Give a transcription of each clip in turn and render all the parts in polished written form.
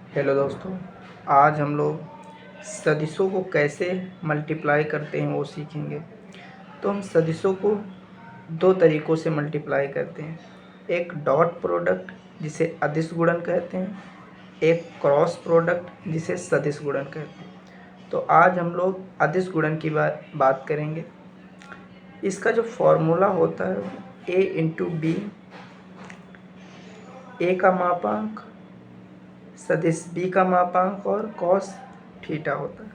Hello दोस्तों, आज हम लोग सदिशों को कैसे मल्टीप्लाई करते हैं वो सीखेंगे। तो हम सदिशों को दो तरीक़ों से मल्टीप्लाई करते हैं। एक डॉट प्रोडक्ट जिसे अदिश गुणन कहते हैं, एक क्रॉस प्रोडक्ट जिसे सदिश गुणन कहते हैं। तो आज हम लोग अदिश गुणन की बात करेंगे। इसका जो फॉर्मूला होता है a इंटू बी, ए का मापांक सदिश b का मापांक और कॉस थीटा होता है।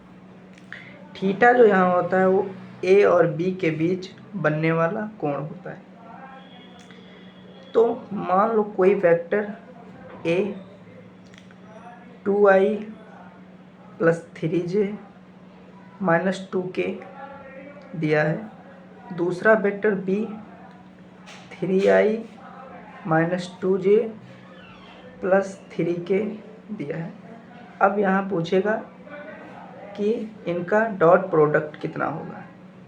थीटा जो यहाँ होता है वो a और b के बीच बनने वाला कोण होता है। तो मान लो कोई vector a 2i plus 3j minus 2k दिया है, दूसरा vector b 3i minus 2j plus 3k दिया है। अब यहाँ पूछेगा कि इनका डॉट प्रोडक्ट कितना होगा,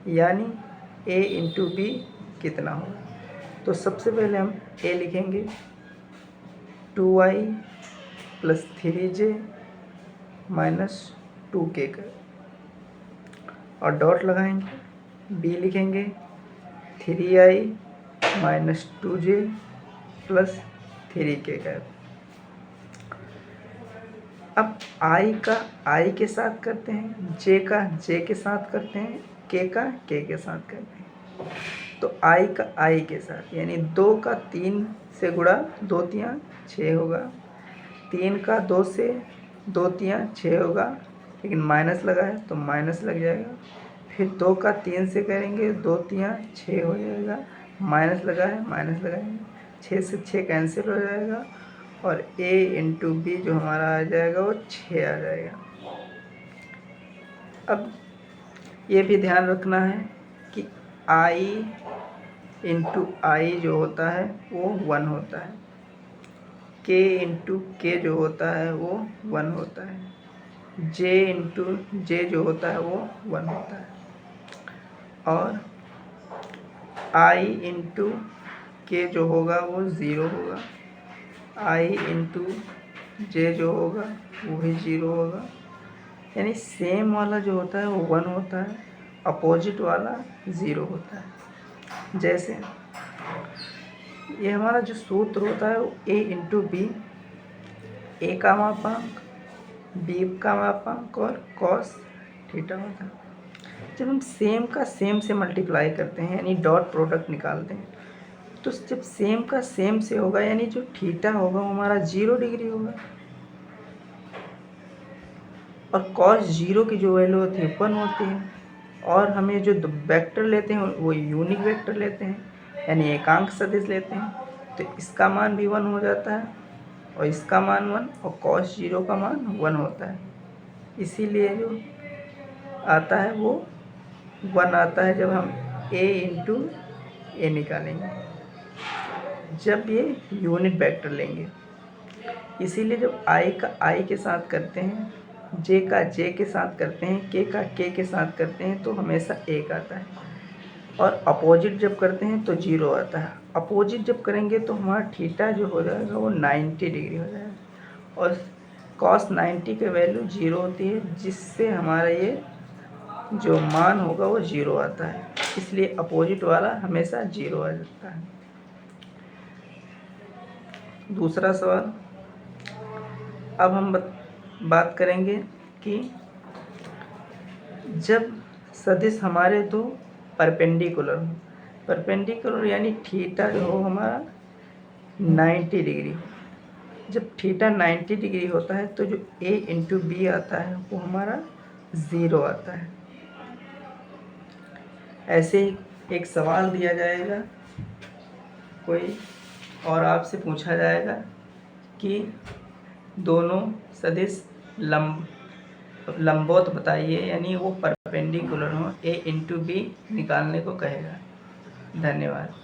यानी a इंटू बी कितना होगा। तो सबसे पहले हम a लिखेंगे 2i plus 3j minus 2k का, और डॉट लगाएंगे। b लिखेंगे 3i minus 2j plus 3k का। अब i का i के साथ करते हैं, j का j के साथ करते हैं, k का k के साथ करते हैं। तो i का i के साथ, यानी 2 का 3 से गुणा 2 तियाँ 6 होगा, 3 का 2 से 2 तियाँ 6 होगा, लेकिन माइनस लगा है तो माइनस लग जाएगा। फिर 2 का 3 से करेंगे, 2 तियाँ 6 हो जाएगा, माइनस लगा है माइनस लगाएंगे, 6 से 6 कैंसिल हो जाएगा, और a इंटू बी जो हमारा आ जाएगा वो 6 आ जाएगा। अब ये भी ध्यान रखना है कि i इंटू आई जो होता है वो 1 होता है, k इंटू के जो होता है वो 1 होता है, j इंटू जे जो होता है वो 1 होता है, और i इंटू के जो होगा वो 0 होगा, i इंटू जे जो होगा वो भी 0 होगा। यानी सेम वाला जो होता है वो 1 होता है, अपोजिट वाला 0 होता है। जैसे ये हमारा जो सूत्र होता है वो a इंटू बी, ए का मापांक बी का मापांक और कॉस थीटा होता है। जब हम सेम का सेम से मल्टीप्लाई करते हैं, यानी डॉट प्रोडक्ट निकालते हैं, तो जब सेम का सेम से होगा, यानी जो थीटा होगा वो हमारा 0 डिग्री होगा, और कॉस 0 की जो वैल्यू होती है 1 होती है। और हमें जो वेक्टर लेते हैं वो यूनिक वेक्टर लेते हैं, यानी एकांक सदिश लेते हैं, तो इसका मान भी 1 हो जाता है, और इसका मान 1, और कॉस 0 का मान 1 होता है। इसीलिए जो आता है वो 1 आता है जब हम a इंटू ए निकालेंगे, जब ये यूनिट वेक्टर लेंगे। इसीलिए जब i का i के साथ करते हैं, j का j के साथ करते हैं, k का k के साथ करते हैं, तो हमेशा 1 आता है, और अपोजिट जब करते हैं तो 0 आता है। अपोजिट जब करेंगे तो हमारा थीटा जो हो जाएगा वो 90 डिग्री हो जाएगा, और कॉस 90 की वैल्यू 0 होती है, जिससे हमारा ये जो मान होगा वो 0 आता है। इसलिए अपोजिट वाला हमेशा 0 आ जाता है। दूसरा सवाल, अब हम बात करेंगे कि जब सदिश हमारे दो परपेंडिकुलर हो, परपेंडिकुलर यानी थीटा जो हो हमारा 90 डिग्री, जब थीटा 90 डिग्री होता है तो जो a इंटू बी आता है वो हमारा 0 आता है। ऐसे ही एक सवाल दिया जाएगा कोई, और आपसे पूछा जाएगा कि दोनों सदिश लंबवत बताइए, यानी वो परपेंडिकुलर हो, a इंटू बी निकालने को कहेगा। धन्यवाद।